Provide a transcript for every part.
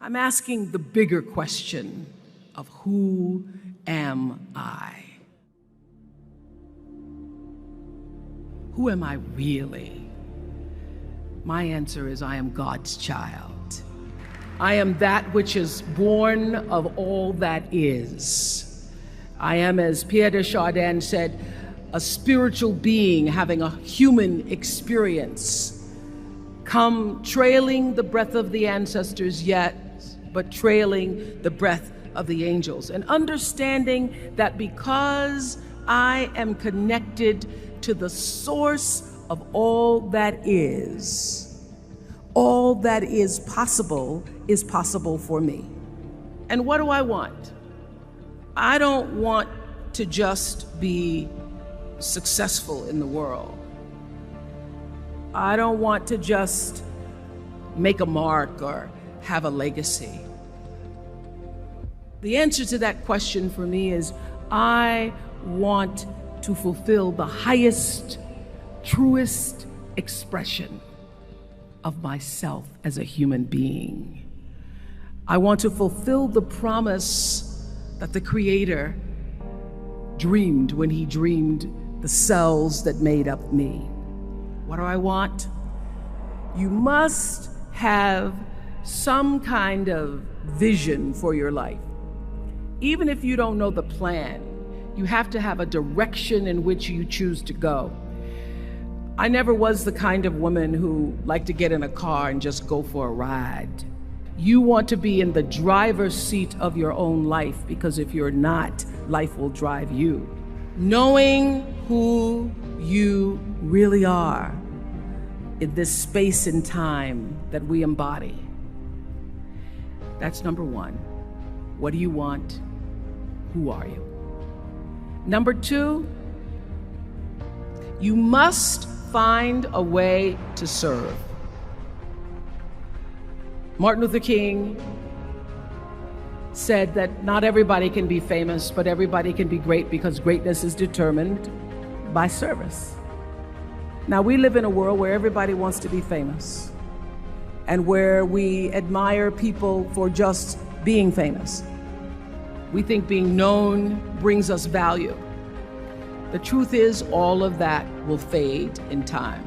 I'm asking the bigger question of who am I? Who am I really? My answer is I am God's child. I am that which is born of all that is. I am, as Pierre de Chardin said, a spiritual being having a human experience, come trailing the breath of the ancestors yet, but trailing the breath of the angels, and understanding that because I am connected to the source of all that is possible for me. And what do I want? I don't want to just be successful in the world. I don't want to just make a mark or have a legacy. The answer to that question for me is I want to fulfill the highest, truest expression of myself as a human being. I want to fulfill the promise that the Creator dreamed when He dreamed the cells that made up me. What do I want? You must have some kind of vision for your life. Even if you don't know the plan, you have to have a direction in which you choose to go. I never was the kind of woman who liked to get in a car and just go for a ride. You want to be in the driver's seat of your own life, because if you're not, life will drive you. Knowing who you really are in this space and time that we embody. That's number one. What do you want? Who are you? Number two, you must find a way to serve. Martin Luther King said that not everybody can be famous, but everybody can be great, because greatness is determined by service. Now, we live in a world where everybody wants to be famous and where we admire people for just being famous. We think being known brings us value. The truth is, all of that will fade in time.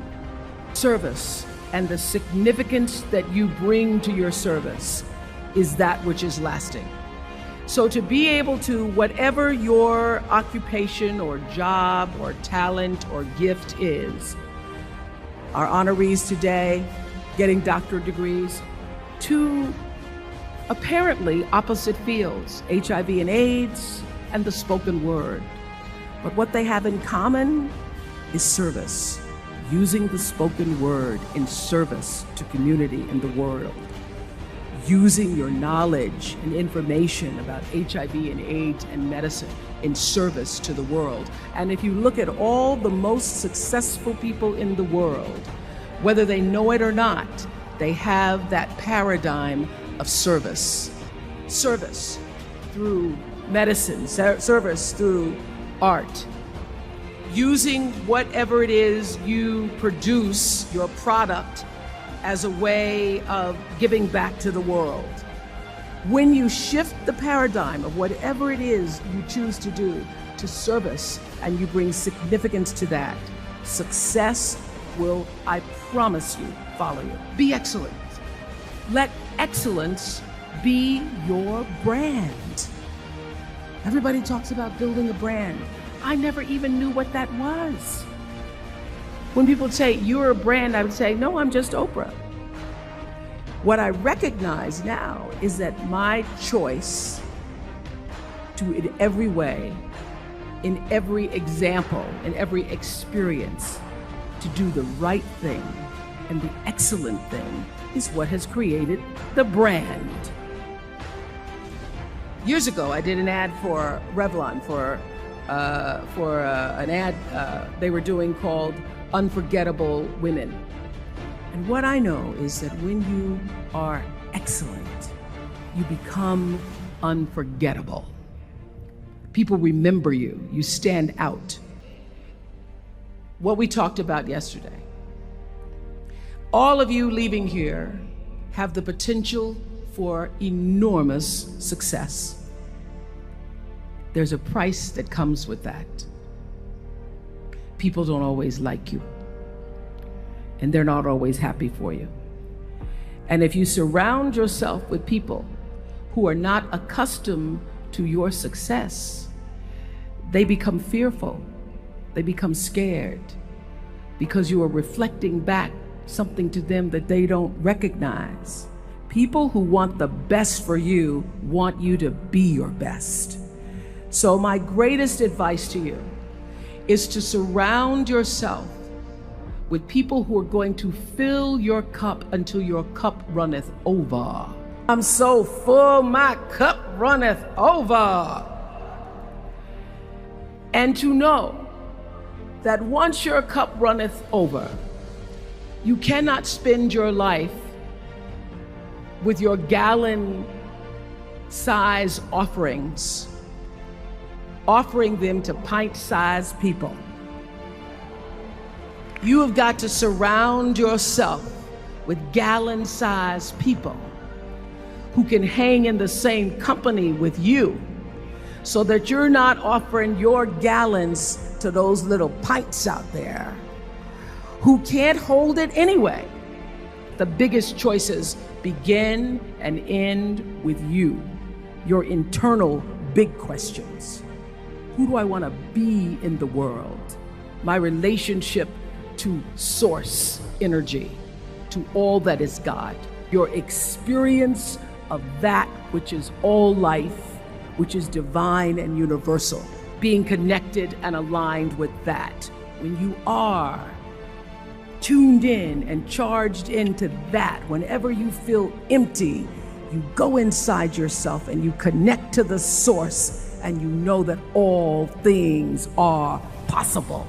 Service and the significance that you bring to your service is that which is lasting. So to be able to, whatever your occupation or job or talent or gift is, our honorees today getting doctorate degrees, to apparently opposite fields, HIV and AIDS and the spoken word. But what they have in common is service, using the spoken word in service to community in the world, using your knowledge and information about HIV and AIDS and medicine in service to the world. And if you look at all the most successful people in the world, whether they know it or not, they have that paradigm of service. Service through medicine, service through art. Using whatever it is you produce, your product, as a way of giving back to the world. When you shift the paradigm of whatever it is you choose to do to service, and you bring significance to that, success will, I promise you, follow you. Be excellent. Let excellence be your brand. Everybody talks about building a brand. I never even knew what that was. When people say, you're a brand, I would say, no, I'm just Oprah. What I recognize now is that my choice to, in every way, in every example, in every experience, to do the right thing and the excellent thing is what has created the brand. Years ago, I did an ad for Revlon for an ad they were doing called Unforgettable Women. And what I know is that when you are excellent, you become unforgettable. People remember you. You stand out. What we talked about yesterday. All of you leaving here have the potential for enormous success. There's a price that comes with that. People don't always like you, and they're not always happy for you. And if you surround yourself with people who are not accustomed to your success, they become fearful, they become scared, because you are reflecting back something to them that they don't recognize. People who want the best for you want you to be your best. So my greatest advice to you is to surround yourself with people who are going to fill your cup until your cup runneth over. I'm so full, my cup runneth over. And to know that once your cup runneth over, you cannot spend your life with your gallon-size offerings, offering them to pint-sized people. You have got to surround yourself with gallon-sized people who can hang in the same company with you, so that you're not offering your gallons to those little pints out there who can't hold it anyway. The biggest choices begin and end with you, your internal big questions. Who do I want to be in the world? My relationship to source energy, to all that is God. Your experience of that which is all life, which is divine and universal. Being connected and aligned with that. When you are tuned in and charged into that, whenever you feel empty, you go inside yourself and you connect to the source, and you know that all things are possible.